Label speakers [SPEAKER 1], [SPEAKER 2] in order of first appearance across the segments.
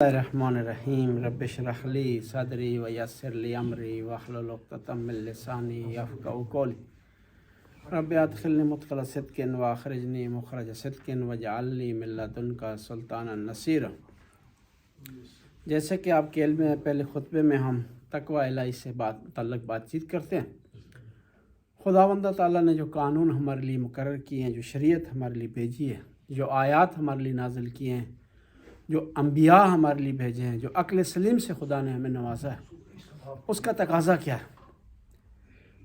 [SPEAKER 1] الرحمن الرحیم رب اشرح لی صدری ویسر لی امری واحلل عقدۃ من لسانی یفقهوا قولی رب ادخلنی مدخل صدق واخرجنی مخرج صدق واجعل لی من لدنک سلطانا نصیرا۔ جیسے کہ آپ کے علم میں پہلے خطبے میں ہم تقوی الہی سے متعلق بات چیت کرتے ہیں، خداوند تعالیٰ نے جو قانون ہمارے لیے مقرر کیے ہیں، جو شریعت ہمارے لیے بھیجی ہے، جو آیات ہمارے لیے نازل کیے ہیں، جو انبیاء ہمارے لیے بھیجے ہیں، جو عقل سلیم سے خدا نے ہمیں نوازا ہے، اس کا تقاضا کیا ہے؟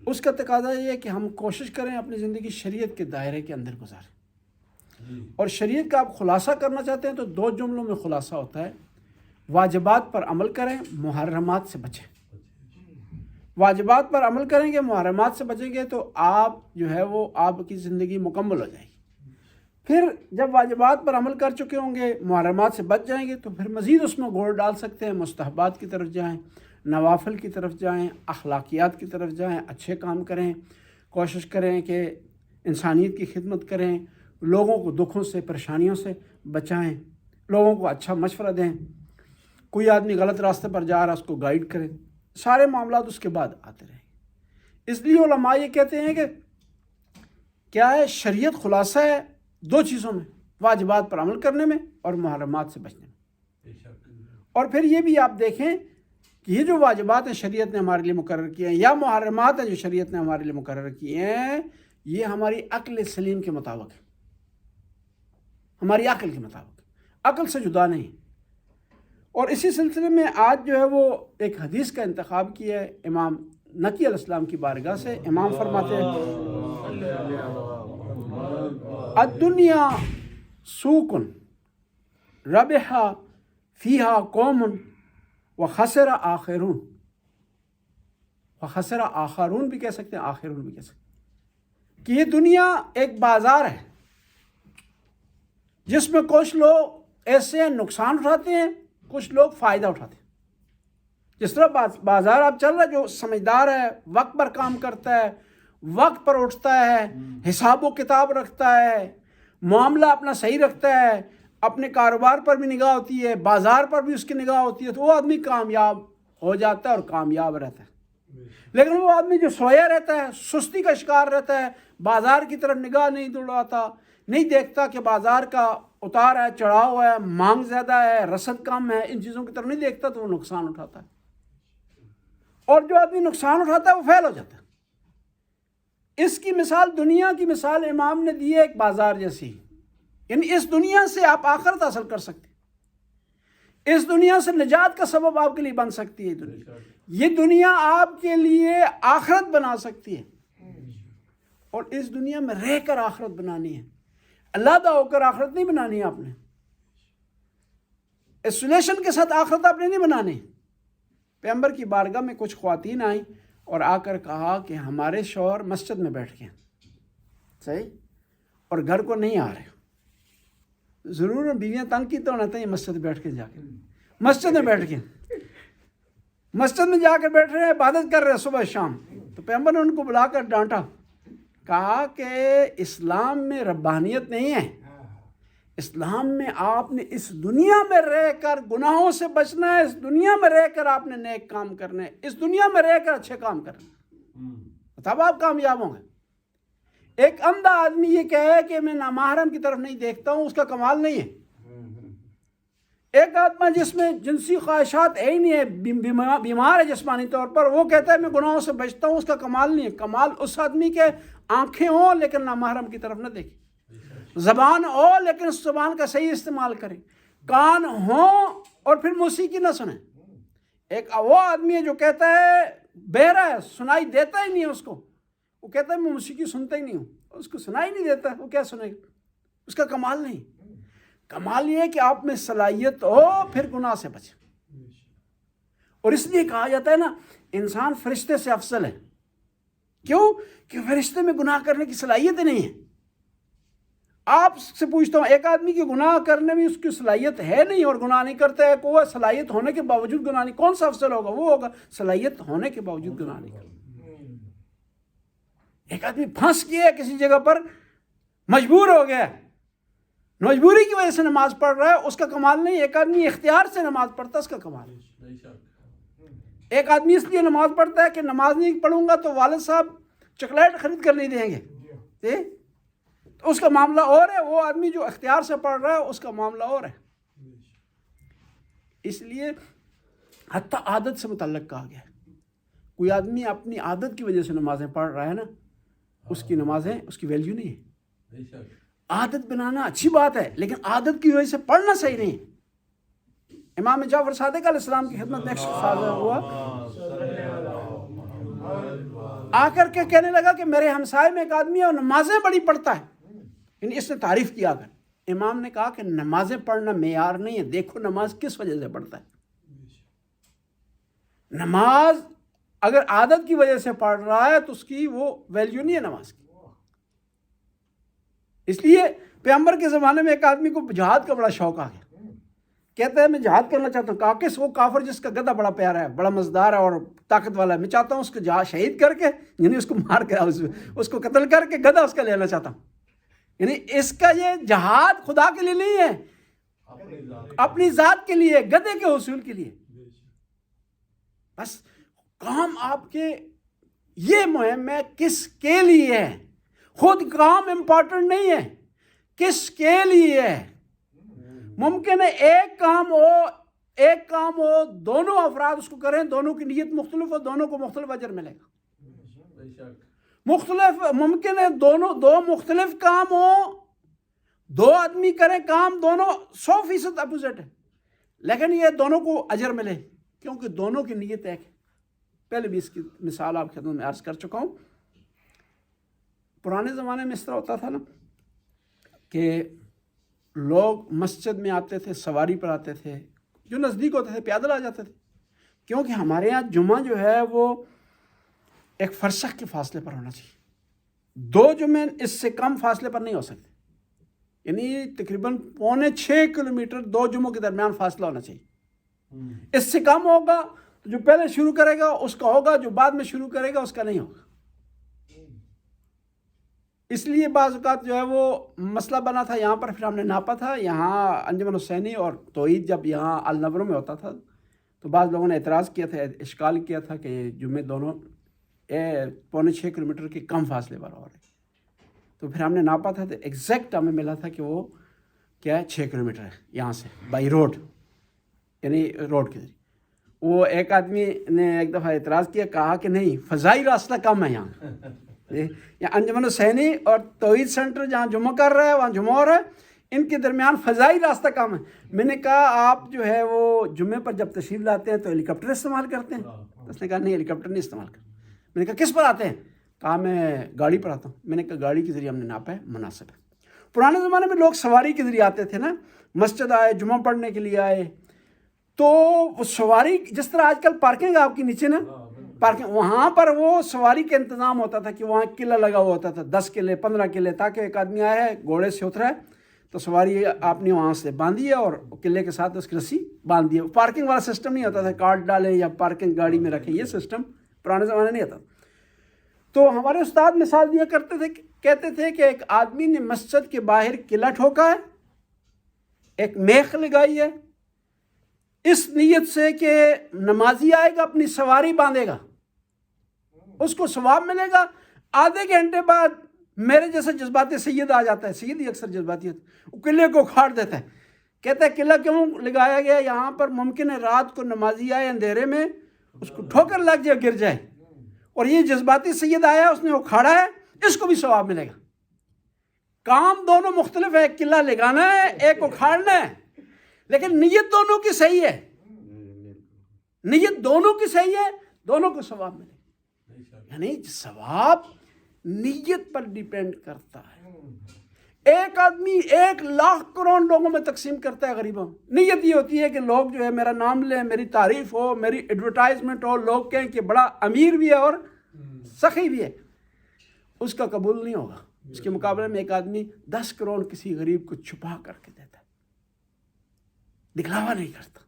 [SPEAKER 1] اس کا تقاضا یہ ہے کہ ہم کوشش کریں اپنی زندگی شریعت کے دائرے کے اندر گزاریں، اور شریعت کا آپ خلاصہ کرنا چاہتے ہیں تو 2 جملوں میں خلاصہ ہوتا ہے: واجبات پر عمل کریں، محرمات سے بچیں۔ واجبات پر عمل کریں گے، محرمات سے بچیں گے تو آپ جو ہے وہ آپ کی زندگی مکمل ہو جائے گی۔ پھر جب واجبات پر عمل کر چکے ہوں گے، محرمات سے بچ جائیں گے، تو پھر مزید اس میں غور ڈال سکتے ہیں، مستحبات کی طرف جائیں، نوافل کی طرف جائیں، اخلاقیات کی طرف جائیں، اچھے کام کریں، کوشش کریں کہ انسانیت کی خدمت کریں، لوگوں کو دکھوں سے پریشانیوں سے بچائیں، لوگوں کو اچھا مشورہ دیں، کوئی آدمی غلط راستے پر جا رہا ہے اس کو گائیڈ کریں۔ سارے معاملات اس کے بعد آتے رہیں۔ اس لیے علماء یہ کہتے ہیں کہ کیا ہے، شریعت خلاصہ ہے 2 چیزوں میں: واجبات پر عمل کرنے میں اور محرمات سے بچنے میں۔ اور پھر یہ بھی آپ دیکھیں کہ یہ جو واجبات ہیں شریعت نے ہمارے لیے مقرر کیے ہیں، یا محرمات ہیں جو شریعت نے ہمارے لیے مقرر کیے ہیں، یہ ہماری عقل سلیم کے مطابق ہے، ہماری عقل کے مطابق، عقل سے جدا نہیں۔ اور اسی سلسلے میں آج جو ہے وہ ایک حدیث کا انتخاب کیا ہے امام نقی علیہ السلام کی بارگاہ سے۔ امام فرماتے ہیں: الدنیا سوق ربح فیہا قوم وخسر آخرون، وخسر آخرون بھی کہہ سکتے ہیں، آخرون بھی کہہ سکتے ہیں، کہ یہ دنیا ایک بازار ہے جس میں کچھ لوگ ایسے نقصان اٹھاتے ہیں، کچھ لوگ فائدہ اٹھاتے ہیں۔ جس طرح بازار آپ چل رہا ہے، جو سمجھدار ہے وقت پر کام کرتا ہے، وقت پر اٹھتا ہے، حساب و کتاب رکھتا ہے، معاملہ اپنا صحیح رکھتا ہے، اپنے کاروبار پر بھی نگاہ ہوتی ہے، بازار پر بھی اس کی نگاہ ہوتی ہے، تو وہ آدمی کامیاب ہو جاتا ہے اور کامیاب رہتا ہے۔ لیکن وہ آدمی جو سویا رہتا ہے، سستی کا شکار رہتا ہے، بازار کی طرف نگاہ نہیں دوڑاتا، نہیں دیکھتا کہ بازار کا اتار ہے، چڑھاؤ ہے، مانگ زیادہ ہے، رسد کم ہے، ان چیزوں کی طرف نہیں دیکھتا، تو وہ نقصان اٹھاتا ہے۔ اور جو آدمی نقصان اٹھاتا ہے وہ فیل ہو جاتا ہے۔ اس کی مثال، دنیا کی مثال امام نے دی ہے ایک بازار جیسی، یعنی اس دنیا سے آپ آخرت حاصل کر سکتے ہیں، اس دنیا سے نجات کا سبب آپ کے لیے بن سکتی ہے دنیا، یہ دنیا آپ کے لیے آخرت بنا سکتی ہے۔ اور اس دنیا میں رہ کر آخرت بنانی ہے، علیحدہ ہو کر آخرت نہیں بنانی ہے۔ آپ نے ایسولیشن کے ساتھ آخرت آپ نے نہیں بنانی۔ پیغمبر کی بارگاہ میں کچھ خواتین آئیں اور آ کر کہا کہ ہمارے شوہر مسجد میں بیٹھ گئے، صحیح، اور گھر کو نہیں آ رہے۔ ضرور بیویاں تنگ کی تو ہونا، یہ مسجد بیٹھ کے جا کے مسجد میں بیٹھ گئے، مسجد میں جا کر بیٹھ رہے ہیں، عبادت کر رہے ہیں صبح شام۔ تو پیغمبر نے ان کو بلا کر ڈانٹا، کہا کہ اسلام میں ربانیت نہیں ہے، اسلام میں آپ نے اس دنیا میں رہ کر گناہوں سے بچنا ہے، اس دنیا میں رہ کر آپ نے نیک کام کرنے، اس دنیا میں رہ کر اچھے کام کرنے، تب آپ کامیاب ہوں گے۔ ایک اندھا آدمی یہ کہے کہ میں نامحرم کی طرف نہیں دیکھتا ہوں، اس کا کمال نہیں ہے۔ ایک آدمی جس میں جنسی خواہشات ہے ہی نہیں ہے، بیمار ہے جسمانی طور پر، وہ کہتا ہے میں گناہوں سے بچتا ہوں، اس کا کمال نہیں ہے۔ کمال اس آدمی کے آنکھیں ہوں لیکن نامحرم کی طرف نہ دیکھیں، زبان ہو لیکن اس زبان کا صحیح استعمال کریں، کان ہوں اور پھر موسیقی نہ سنیں۔ ایک وہ آدمی ہے جو کہتا ہے بہرا ہے، سنائی دیتا ہی نہیں ہے اس کو، وہ کہتا ہے میں موسیقی سنتا ہی نہیں ہوں، اس کو سنائی نہیں دیتا، وہ کیا سنے گا؟ اس کا کمال نہیں۔ کمال یہ ہے کہ آپ میں صلاحیت ہو، پھر گناہ سے بچیں۔ اور اس لیے کہا جاتا ہے نا، انسان فرشتے سے افضل ہے۔ کیوں؟ کہ فرشتے میں گناہ کرنے کی صلاحیت نہیں ہے۔ آپ سے پوچھتا ہوں، ایک آدمی کی گناہ کرنے میں اس کی صلاحیت ہے نہیں اور گناہ نہیں کرتا ہے، کوئی صلاحیت ہونے کے باوجود گناہ نہیں، کون سا افضل ہوگا؟ وہ ہوگا صلاحیت ہونے کے باوجود گناہ نہیں کرتا۔ ایک آدمی پھنس گیا کسی جگہ پر، مجبور ہو گیا، مجبوری کی وجہ سے نماز پڑھ رہا ہے اس کا کمال نہیں، ایک آدمی اختیار سے نماز پڑھتا ہے اس کا کمال ہے۔ ایک آدمی اس لیے نماز پڑھتا ہے کہ نماز نہیں پڑھوں گا تو والد صاحب چاکلیٹ خرید کر نہیں دیں گے، تو اس کا معاملہ اور ہے۔ وہ آدمی جو اختیار سے پڑھ رہا ہے اس کا معاملہ اور ہے۔ اس لیے حتیٰ عادت سے متعلق کہا گیا ہے، کوئی آدمی اپنی عادت کی وجہ سے نمازیں پڑھ رہا ہے نا، اس کی نمازیں اس کی ویلیو نہیں ہے۔ عادت بنانا اچھی بات ہے لیکن عادت کی وجہ سے پڑھنا صحیح نہیں۔ امام جعفر صادق علیہ السلام کی خدمت میں ایک شخص حاضر ہوا، آ کر کے کہنے لگا کہ میرے ہمسائے میں ایک آدمی ہے اور نمازیں بڑی پڑھتا ہے، یعنی اس نے تعریف کیا کر۔ امام نے کہا کہ نمازیں پڑھنا معیار نہیں ہے، دیکھو نماز کس وجہ سے پڑھتا ہے۔ نماز اگر عادت کی وجہ سے پڑھ رہا ہے تو اس کی وہ ویلیو نہیں ہے نماز کی۔ اس لیے پیغمبر کے زمانے میں ایک آدمی کو جہاد کا بڑا شوق آ گیا، کہتا ہے میں جہاد کرنا چاہتا ہوں۔ کہا کہ وہ کافر جس کا گدھا بڑا پیارا ہے، بڑا مزدار ہے اور طاقت والا ہے، میں چاہتا ہوں اس کو جہاد شہید کر کے، یعنی اس کو مار کے اس کو قتل کر کے گدھا اس کا لینا چاہتا ہوں۔ یعنی اس کا یہ جہاد خدا کے لیے نہیں ہے، اپنی ذات کے لیے، گدھے کے حصول کے لیے۔ بس کام آپ کے یہ مہم ہے کس کے لیے ہے، خود کام امپورٹنٹ نہیں ہے، کس کے لیے ہے۔ ممکن ہے ایک کام ہو دونوں افراد اس کو کریں، دونوں کی نیت مختلف ہو، دونوں کو مختلف اجر ملے گا۔ ممکن ہے دو مختلف کام ہو، دو آدمی کریں کام، دونوں 100% اپوزٹ ہے، لیکن یہ دونوں کو اجر ملے کیونکہ دونوں کی نیت ایک ہے۔ پہلے بھی اس کی مثال آپ خدمت میں عرض کر چکا ہوں۔ پرانے زمانے میں اس طرح ہوتا تھا نا کہ لوگ مسجد میں آتے تھے، سواری پر آتے تھے، جو نزدیک ہوتے تھے پیدل آ جاتے تھے، کیونکہ ہمارے ہاں جمعہ جو ہے وہ ایک فرسخ کے فاصلے پر ہونا چاہیے، 2 جمعے اس سے کم فاصلے پر نہیں ہو سکتے، یعنی تقریباً 5.25 کلومیٹر 2 جمعوں کے درمیان فاصلہ ہونا چاہیے۔ اس سے کم ہوگا تو جو پہلے شروع کرے گا اس کا ہوگا، جو بعد میں شروع کرے گا اس کا نہیں ہوگا۔ اس لیے بعض اوقات جو ہے وہ مسئلہ بنا تھا یہاں پر، پھر ہم نے ناپا تھا یہاں انجمن حسینی اور توحید جب یہاں النوروں میں ہوتا تھا تو بعض لوگوں نے اعتراض کیا تھا، اشکال کیا تھا کہ جمعے دونوں 5.25 کلومیٹر کے کم فاصلے پر ہو رہے، تو پھر ہم نے ناپا تھا تو ایگزیکٹ ہمیں ملا تھا کہ وہ کیا ہے 6 کلومیٹر ہے یہاں سے بائی روڈ، یعنی روڈ کے ذریعے۔ وہ ایک آدمی نے ایک دفعہ اعتراض کیا، کہا کہ نہیں فضائی راستہ کم ہے یہاں انجمن حسینی اور توحید سینٹر جہاں جمعہ کر رہا ہے وہاں جمعہ ہو رہا ہے، ان کے درمیان فضائی راستہ کم ہے۔ میں نے کہا آپ جو ہے وہ جمعے پر جب تشریف لاتے ہیں تو ہیلی کاپٹر استعمال کرتے ہیں؟ اس نے کہا نہیں ہیلی کاپٹر نہیں استعمال کرتے۔ میں نے کہا کس پر آتے ہیں؟ کہا میں گاڑی پر آتا ہوں۔ میں نے کہا گاڑی کے ذریعے ہم نے ناپا ہے، مناسب ہے۔ پرانے زمانے میں لوگ سواری کے ذریعے آتے تھے نا، مسجد آئے، جمعہ پڑھنے کے لیے آئے، تو سواری جس طرح آج کل پارکنگ آپ کی نیچے نا پارکنگ، وہاں پر وہ سواری کا انتظام ہوتا تھا کہ وہاں قلعہ لگا ہوا ہوتا تھا، 10 قلعے 15 قلعے، تاکہ ایک آدمی آیا ہے گھوڑے سے اترا ہے تو سواری آپ نے وہاں سے باندھی ہے اور قلعے کے ساتھ اس کی رسی باندھ دی ہے۔ پارکنگ والا سسٹم نہیں ہوتا تھا، کارڈ ڈالیں یا پارکنگ گاڑی میں رکھیں، یہ سسٹم پرانے زمانے نہیں ہوتا۔ تو ہمارے استاد مثال دیا کرتے تھے، کہتے تھے کہ ایک آدمی نے مسجد کے باہر قلعہ ٹھوکا ہے، ایک میخ لگائی ہے، اس نیت سے کہ نمازی آئے گا اپنی سواری باندھے گا، اس کو ثواب ملے گا۔ آدھے گھنٹے بعد میرے جیسا جذباتی سید آ جاتا ہے، سید ہی اکثر جذباتی ہوتا ہے، وہ قلعے کو اکھاڑ دیتا ہے، کہتا ہے قلعہ کیوں لگایا گیا؟ یہاں پر ممکن ہے رات کو نمازی آئے اندھیرے میں اس کو ٹھوکر لگ جائے، گر جائے، اور یہ جذباتی سید آیا اس نے اکھاڑا ہے، اس کو بھی ثواب ملے گا۔ کام دونوں مختلف ہے، ایک قلعہ لگانا ہے، ایک اکھاڑنا ہے، لیکن نیت دونوں کی صحیح ہے، نیت دونوں کی صحیح ہے، دونوں کو ثواب ملے گا۔ یعنی ثواب نیت پر ڈیپینڈ کرتا ہے۔ ایک آدمی 1,00,000 کروڑ لوگوں میں تقسیم کرتا ہے غریبوں، نیت یہ ہوتی ہے کہ لوگ جو ہے میرا نام لیں، میری تعریف ہو، میری ایڈورٹائزمنٹ ہو، لوگ کہیں کہ بڑا امیر بھی ہے اور سخی بھی ہے، اس کا قبول نہیں ہوگا۔ اس کے مقابلے میں ایک آدمی 10 کروڑ کسی غریب کو چھپا کر کے دیتا ہے، دکھلاوا نہیں کرتا،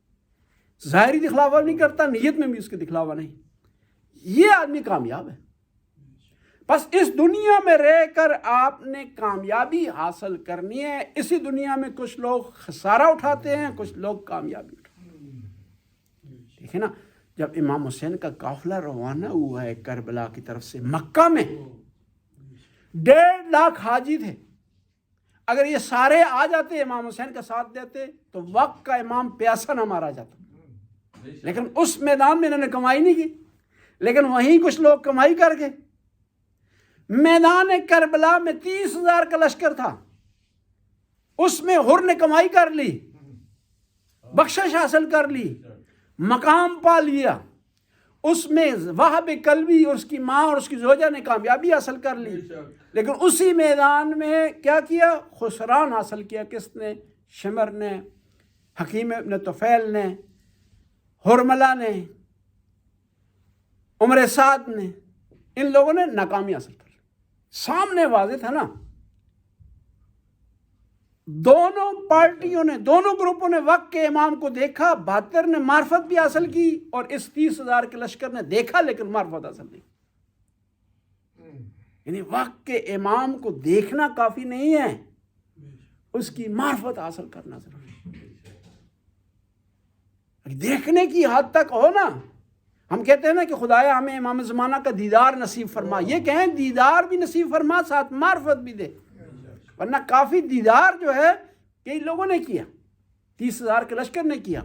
[SPEAKER 1] ظاہری دکھلاوا نہیں کرتا، نیت میں بھی اس کے دکھلاوا نہیں، یہ آدمی کامیاب ہے۔ بس اس دنیا میں رہ کر آپ نے کامیابی حاصل کرنی ہے. اسی دنیا میں کچھ لوگ خسارہ اٹھاتے ہیں، کچھ لوگ کامیابی اٹھاتے ہیں. دیکھیں نا، جب امام حسین کا قافلہ روانہ ہوا ہے کربلا کی طرف سے مکہ میں، 1.5 لاکھ حاجی تھے. اگر یہ سارے آ جاتے امام حسین کا ساتھ دیتے تو وقت کا امام پیاسا نہ مارا جاتا. لیکن اس میدان میں انہوں نے کمائی نہیں کی، لیکن وہیں کچھ لوگ کمائی کر گئے. میدان کربلا میں 30,000 کا لشکر تھا، اس میں حر نے کمائی کر لی، بخشش حاصل کر لی، مقام پا لیا. اس میں وہب کلبی اور اس کی ماں اور اس کی زوجہ نے کامیابی حاصل کر لی. لیکن اسی میدان میں کیا کیا؟ خسران حاصل کیا. کس نے؟ شمر نے، حکیم ابن طفیل نے، حرملہ نے، عمر سعد نے، ان لوگوں نے ناکامی حاصل کر لی. سامنے واضح تھا نا، دونوں پارٹیوں نے، دونوں گروپوں نے وقت کے امام کو دیکھا. 72 نے معرفت بھی حاصل کی اور اس 30,000 کے لشکر نے دیکھا لیکن معرفت حاصل نہیں. یعنی وقت کے امام کو دیکھنا کافی نہیں ہے، اس کی معرفت حاصل کرنا ضروری ہے. دیکھنے کی حد تک ہو نا. ہم کہتے ہیں نا کہ خدایا ہمیں امام زمانہ کا دیدار نصیب فرما. یہ کہیں دیدار بھی نصیب فرما، ساتھ معرفت بھی دے. ورنہ کافی دیدار جو ہے کئی لوگوں نے کیا، 30,000 کے لشکر نے کیا،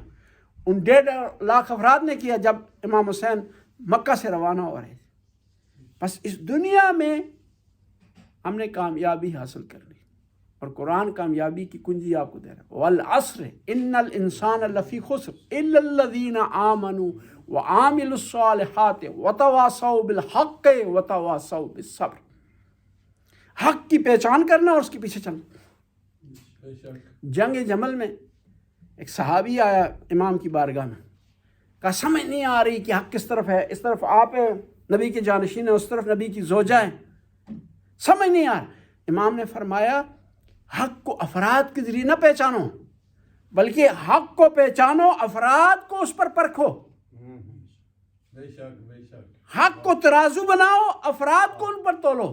[SPEAKER 1] ان 1.5 لاکھ افراد نے کیا جب امام حسین مکہ سے روانہ ہو رہے تھے. بس اس دنیا میں ہم نے کامیابی حاصل کر لی، اور قرآن کامیابی کی کنجی آپ کو دے رہا ہے. والعصر ان الانسان لفی خسر الا الذین آمنوا وعاملوا الصالحات وتواصوا بالحق وتواصوا بالصبر. حق کی پہچان کرنا اور اس کے پیچھے چلنا. جنگ جمل میں ایک صحابی آیا امام کی بارگاہ میں، کہا سمجھ نہیں آ رہی کہ حق کس طرف ہے. اس طرف آپ نبی کے جانشین ہیں، اس طرف نبی کی زوجہ ہیں، سمجھ نہیں آ رہا. امام نے فرمایا حق کو افراد کے ذریعے نہ پہچانو، بلکہ حق کو پہچانو، افراد کو اس پر پرکھو. حق کو ترازو بناؤ، افراد کو ان پر تولو.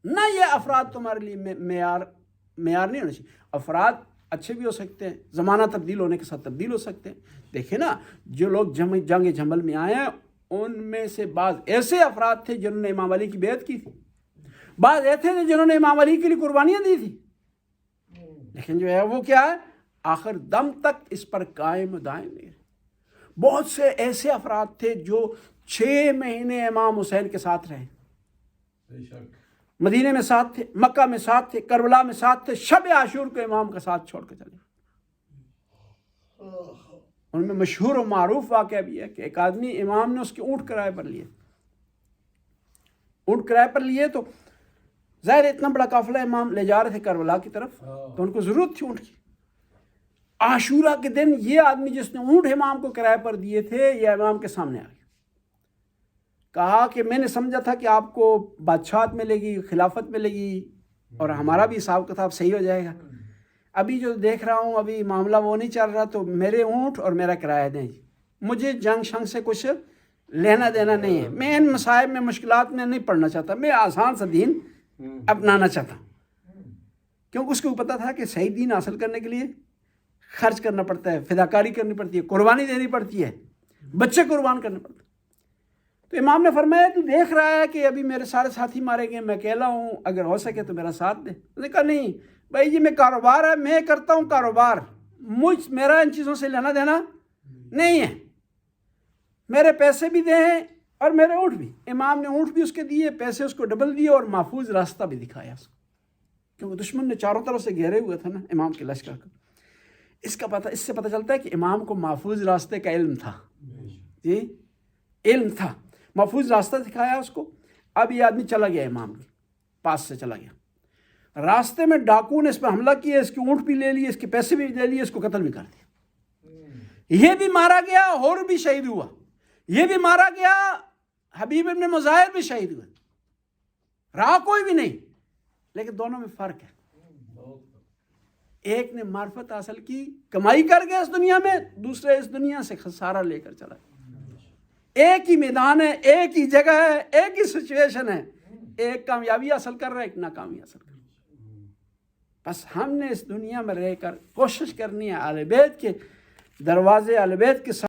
[SPEAKER 1] نہ یہ افراد تمہارے لیے معیار نہیں ہونا چاہیے. افراد اچھے بھی ہو سکتے ہیں، زمانہ تبدیل ہونے کے ساتھ تبدیل ہو سکتے ہیں. دیکھیں نا، جو لوگ جنگ جمل میں آئے ہیں ان میں سے بعض ایسے افراد تھے جنہوں نے امام علی کی بیعت کی تھی، بعض ایسے تھے جنہوں نے امام علی کے لیے قربانیاں دی تھی. لیکن جو ہے وہ کیا ہے، آخر دم تک اس پر قائم دائم نہیں رہے. بہت سے ایسے افراد تھے جو 6 مہینے امام حسین کے ساتھ رہے، مدینے میں ساتھ تھے، مکہ میں ساتھ تھے، کربلا میں ساتھ تھے. شب عاشور کو امام کا ساتھ چھوڑ کے چلے. ان میں مشہور و معروف واقعہ بھی ہے کہ ایک آدمی امام نے اس کے اونٹ کرائے پر لیے. اونٹ کرائے پر لیے تو ظاہر اتنا بڑا قافلہ امام لے جا رہے تھے کربلا کی طرف، تو ان کو ضرورت تھی اونٹ کی. عاشورہ کے دن یہ آدمی جس نے اونٹ امام کو کرائے پر دیے تھے، یہ امام کے سامنے آ گیا. کہا کہ میں نے سمجھا تھا کہ آپ کو بادشاہت ملے گی، خلافت ملے گی، اور ہمارا بھی حساب کتاب صحیح ہو جائے گا. ابھی جو دیکھ رہا ہوں ابھی معاملہ وہ نہیں چل رہا، تو میرے اونٹ اور میرا کرایہ دیں. مجھے جنگ شنگ سے کچھ لینا دینا نہیں ہے. میں ان مصائب میں، مشکلات میں نہیں پڑنا چاہتا. میں آسان سا دین اپنانا چاہتا ہوں، کیونکہ اس کو پتہ تھا کہ صحیح دین حاصل کرنے کے لیے خرچ کرنا پڑتا ہے، فداکاری کرنی پڑتی ہے، قربانی دینی پڑتی ہے، بچے قربان کرنے پڑتے ہیں. تو امام نے فرمایا تو دیکھ رہا ہے کہ ابھی میرے سارے ساتھی مارے گئے، میں اکیلا ہوں، اگر ہو سکے تو میرا ساتھ دے. اس نے کہا نہیں بھائی جی، میں کاروبار ہے، میں کرتا ہوں کاروبار، میرا ان چیزوں سے لینا دینا نہیں ہے. میرے پیسے بھی دے ہیں اور میرے اونٹ بھی. امام نے اونٹ بھی اس کے دیے، پیسے اس کو ڈبل دیے، اور محفوظ راستہ بھی دکھایا اس کو، کیونکہ دشمن نے چاروں طرف سے گھیرے ہوئے تھا نا امام کے لشکر کو. اس سے پتہ چلتا ہے کہ امام کو محفوظ راستے کا علم تھا. جی علم تھا، محفوظ راستہ دکھایا اس کو. اب یہ آدمی چلا گیا، امام کے پاس سے چلا گیا. راستے میں ڈاکو نے اس پر حملہ کیا، اس کے اونٹ بھی لے لیے، اس کے پیسے بھی لے لیے، اس کو قتل بھی کر دیا. یہ بھی مارا گیا، اور بھی شہید ہوا. یہ بھی مارا گیا، حبیب ابن مظاہر بھی شہید ہوئے. رہا کوئی بھی نہیں. لیکن دونوں میں فرق ہے. ایک نے معرفت حاصل کی، کمائی کر گیا اس دنیا میں، دوسرے اس دنیا سے خسارہ لے کر چلا. ایک ہی میدان ہے، ایک ہی جگہ ہے، ایک ہی سچویشن ہے، ایک کامیابی حاصل کر رہا ہے، ایک ناکامی حاصل کر رہا ہے۔ بس ہم نے اس دنیا میں رہ کر کوشش کرنی ہے اہل بیت کے دروازے، اہل بیت کے